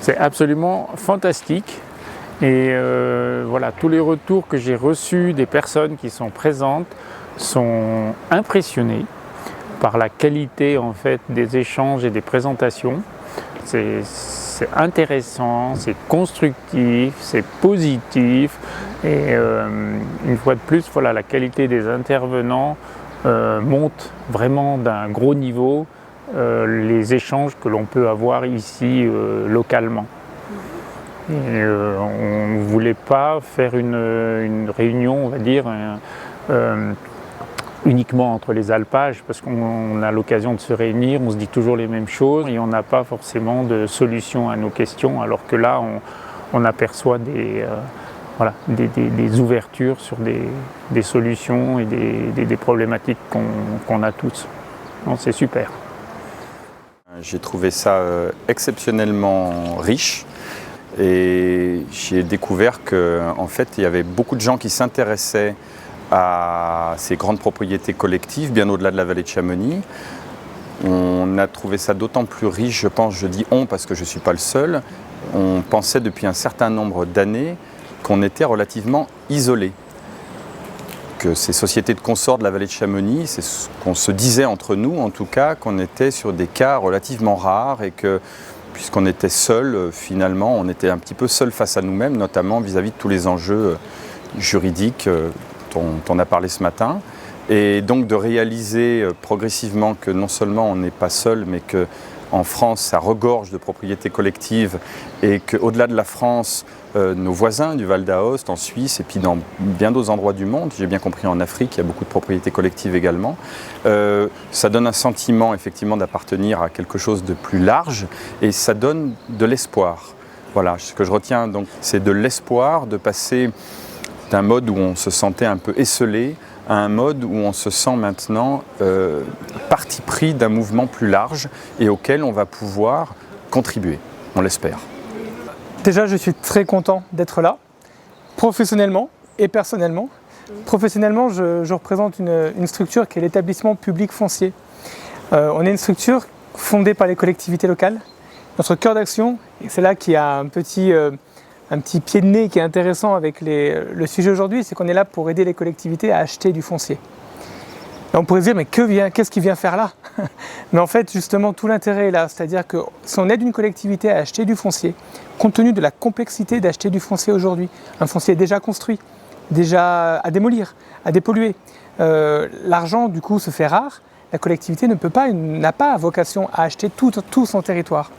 C'est absolument fantastique. Et voilà, tous les retours que j'ai reçus des personnes qui sont présentes sont impressionnés par la qualité en fait des échanges et des présentations. C'est intéressant, c'est constructif, c'est positif et une fois de plus, voilà, la qualité des intervenants monte vraiment d'un gros niveau les échanges que l'on peut avoir ici localement. Et on ne voulait pas faire une réunion, on va dire, uniquement entre les alpages, parce qu'on a l'occasion de se réunir, on se dit toujours les mêmes choses et on n'a pas forcément de solution à nos questions, alors que là, on aperçoit voilà, des ouvertures sur des solutions et des problématiques qu'on a tous. C'est super. J'ai trouvé ça exceptionnellement riche. Et j'ai découvert qu'en fait, il y avait beaucoup de gens qui s'intéressaient à ces grandes propriétés collectives, bien au-delà de la vallée de Chamonix. On a trouvé ça d'autant plus riche, je pense, je dis on parce que je ne suis pas le seul. On pensait depuis un certain nombre d'années qu'on était relativement isolés. Que ces sociétés de consorts de la vallée de Chamonix, c'est ce qu'on se disait entre nous, en tout cas, qu'on était sur des cas relativement rares et que puisqu'on était seul, finalement, on était un petit peu seul face à nous-mêmes, notamment vis-à-vis de tous les enjeux juridiques dont on a parlé ce matin. Et donc de réaliser progressivement que non seulement on n'est pas seul, mais qu'en France, ça regorge de propriétés collectives et qu'au-delà de la France, nos voisins du Val d'Aoste, en Suisse et puis dans bien d'autres endroits du monde, j'ai bien compris en Afrique, il y a beaucoup de propriétés collectives également, ça donne un sentiment effectivement d'appartenir à quelque chose de plus large et ça donne de l'espoir. Voilà, ce que je retiens donc, c'est de l'espoir de passer d'un mode où on se sentait un peu esseulé à un mode où on se sent maintenant partie pris d'un mouvement plus large et auquel on va pouvoir contribuer, on l'espère. Déjà, je suis très content d'être là, professionnellement et personnellement. Professionnellement, je représente une structure qui est l'établissement public foncier. On est une structure fondée par les collectivités locales. Notre cœur d'action, et c'est là qu'il y a un petit pied de nez qui est intéressant avec le sujet aujourd'hui, c'est qu'on est là pour aider les collectivités à acheter du foncier. Et on pourrait se dire, mais qu'est-ce qu'il vient faire là? Mais en fait, justement, tout l'intérêt est là. C'est-à-dire que si on aide une collectivité à acheter du foncier, compte tenu de la complexité d'acheter du foncier aujourd'hui, un foncier déjà construit, déjà à démolir, à dépolluer, l'argent du coup se fait rare, la collectivité n'a pas vocation à acheter tout son territoire.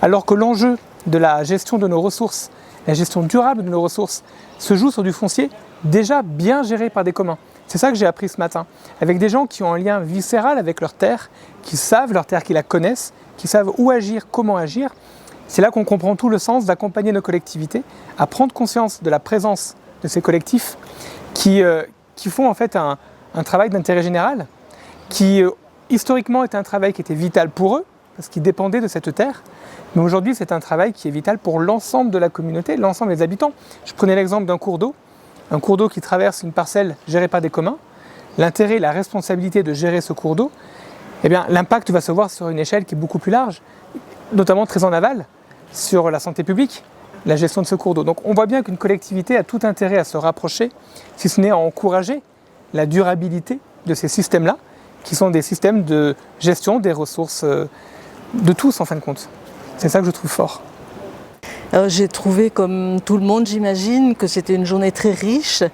Alors que l'enjeu de la gestion de nos ressources, la gestion durable de nos ressources, se joue sur du foncier déjà bien géré par des communs. C'est ça que j'ai appris ce matin, avec des gens qui ont un lien viscéral avec leur terre, qui savent leur terre, qui la connaissent, qui savent où agir, comment agir. C'est là qu'on comprend tout le sens d'accompagner nos collectivités à prendre conscience de la présence de ces collectifs qui font en fait un travail d'intérêt général, qui historiquement était un travail qui était vital pour eux, parce qu'ils dépendaient de cette terre, mais aujourd'hui c'est un travail qui est vital pour l'ensemble de la communauté, l'ensemble des habitants. Je prenais l'exemple d'un cours d'eau qui traverse une parcelle gérée par des communs. L'intérêt et la responsabilité de gérer ce cours d'eau, eh bien, l'impact va se voir sur une échelle qui est beaucoup plus large, notamment très en aval, sur la santé publique, la gestion de ce cours d'eau. Donc on voit bien qu'une collectivité a tout intérêt à se rapprocher, si ce n'est à encourager la durabilité de ces systèmes-là, qui sont des systèmes de gestion des ressources de tous en fin de compte. C'est ça que je trouve fort. J'ai trouvé, comme tout le monde j'imagine, que c'était une journée très riche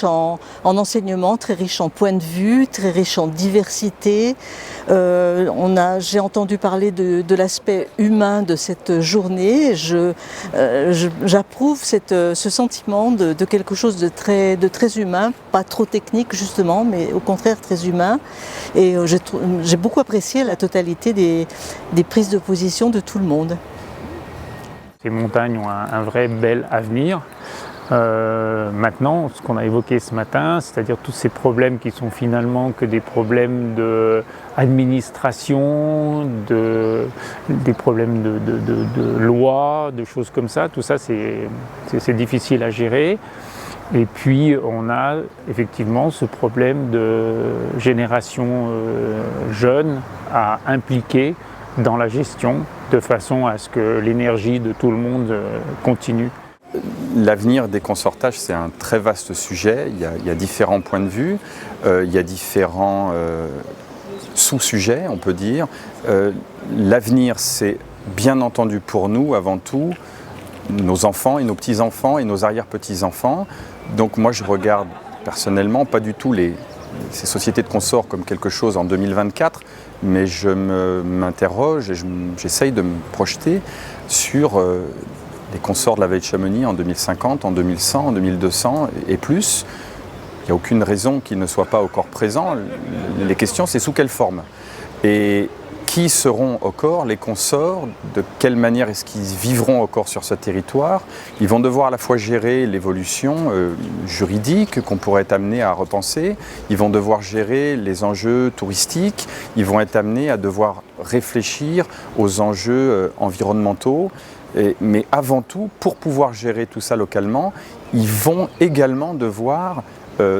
en enseignement, très riche en points de vue, très riche en diversité. J'ai entendu parler de l'aspect humain de cette journée. J'approuve ce sentiment de quelque chose de très humain, pas trop technique justement, mais au contraire très humain. Et j'ai beaucoup apprécié la totalité des prises de position de tout le monde. Ces montagnes ont un vrai bel avenir. Maintenant, ce qu'on a évoqué ce matin, c'est-à-dire tous ces problèmes qui sont finalement que des problèmes d'administration, des problèmes de loi, de choses comme ça, tout ça c'est difficile à gérer. Et puis on a effectivement ce problème de génération jeune à impliquer dans la gestion, de façon à ce que l'énergie de tout le monde continue. L'avenir des consortages, c'est un très vaste sujet. Il y a différents points de vue, il y a différents sous-sujets, on peut dire. L'avenir, c'est bien entendu pour nous, avant tout, nos enfants et nos petits-enfants et nos arrière-petits-enfants. Donc moi, je regarde personnellement pas du tout ces sociétés de consorts comme quelque chose en 2024, mais je m'interroge et j'essaye de me projeter sur les consorts de la vallée de Chamonix en 2050, en 2100, en 2200 et plus. Il n'y a aucune raison qu'ils ne soient pas encore présents. Les questions, c'est sous quelle forme et qui seront encore les consorts, de quelle manière est-ce qu'ils vivront encore sur ce territoire. Ils vont devoir à la fois gérer l'évolution juridique qu'on pourrait être amené à repenser, ils vont devoir gérer les enjeux touristiques, ils vont être amenés à devoir réfléchir aux enjeux environnementaux. Mais avant tout, pour pouvoir gérer tout ça localement, ils vont également devoir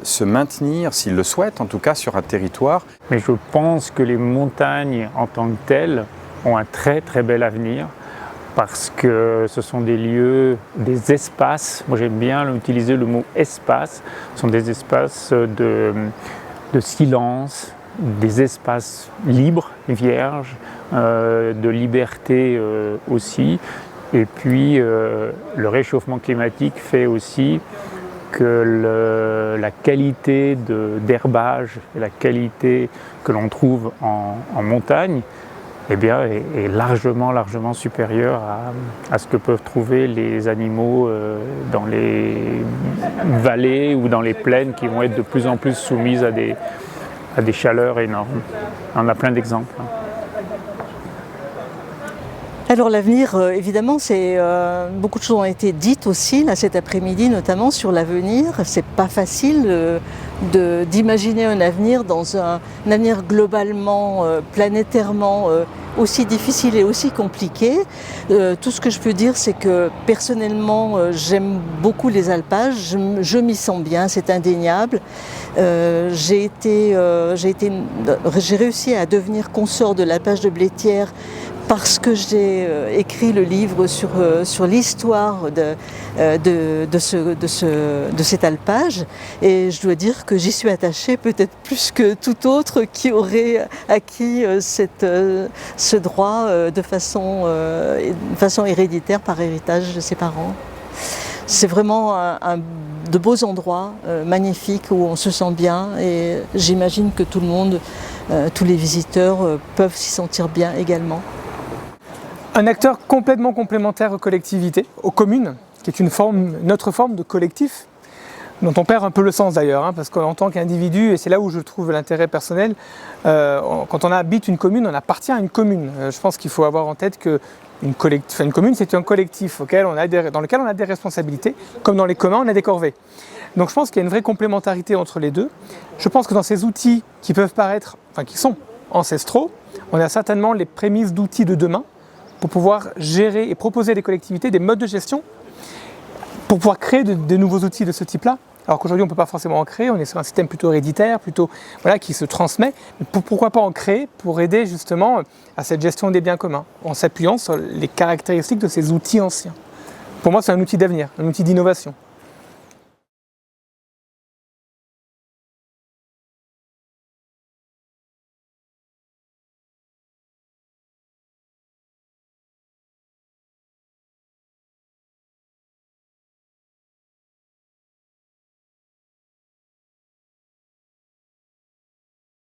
se maintenir, s'ils le souhaitent, en tout cas sur un territoire. Mais je pense que les montagnes en tant que telles ont un très très bel avenir parce que ce sont des lieux, des espaces, moi j'aime bien utiliser le mot espace, ce sont des espaces de silence, des espaces libres, vierges, de liberté aussi. Et puis le réchauffement climatique fait aussi que la qualité d'herbage et la qualité que l'on trouve en montagne eh bien, est largement supérieure à ce que peuvent trouver les animaux dans les vallées ou dans les plaines qui vont être de plus en plus soumises à des chaleurs énormes. On a plein d'exemples. Alors l'avenir, évidemment, beaucoup de choses ont été dites aussi là, cet après-midi, notamment sur l'avenir. C'est pas facile d'imaginer un avenir dans un avenir globalement, planétairement aussi difficile et aussi compliqué. Tout ce que je peux dire, c'est que personnellement, j'aime beaucoup les alpages. Je m'y sens bien, c'est indéniable. J'ai réussi à devenir consort de l'alpage de Blétière parce que j'ai écrit le livre sur l'histoire de cet alpage, et je dois dire que j'y suis attachée peut-être plus que tout autre qui aurait acquis ce droit de façon héréditaire par héritage de ses parents. C'est vraiment de beaux endroits magnifiques où on se sent bien, et j'imagine que tout le monde, tous les visiteurs peuvent s'y sentir bien également. Un acteur complètement complémentaire aux collectivités, aux communes, qui est notre forme de collectif, dont on perd un peu le sens d'ailleurs, parce qu'en tant qu'individu, et c'est là où je trouve l'intérêt personnel, quand on habite une commune, on appartient à une commune. Je pense qu'il faut avoir en tête qu'une commune, c'est un collectif dans lequel on a des responsabilités, comme dans les communs, on a des corvées. Donc je pense qu'il y a une vraie complémentarité entre les deux. Je pense que dans ces outils qui peuvent qui sont ancestraux, on a certainement les prémices d'outils de demain, pour pouvoir gérer et proposer à des collectivités des modes de gestion, pour pouvoir créer de nouveaux outils de ce type-là. Alors qu'aujourd'hui, on ne peut pas forcément en créer, on est sur un système plutôt héréditaire, qui se transmet. Mais pourquoi pas en créer pour aider justement à cette gestion des biens communs, en s'appuyant sur les caractéristiques de ces outils anciens. Pour moi, c'est un outil d'avenir, un outil d'innovation.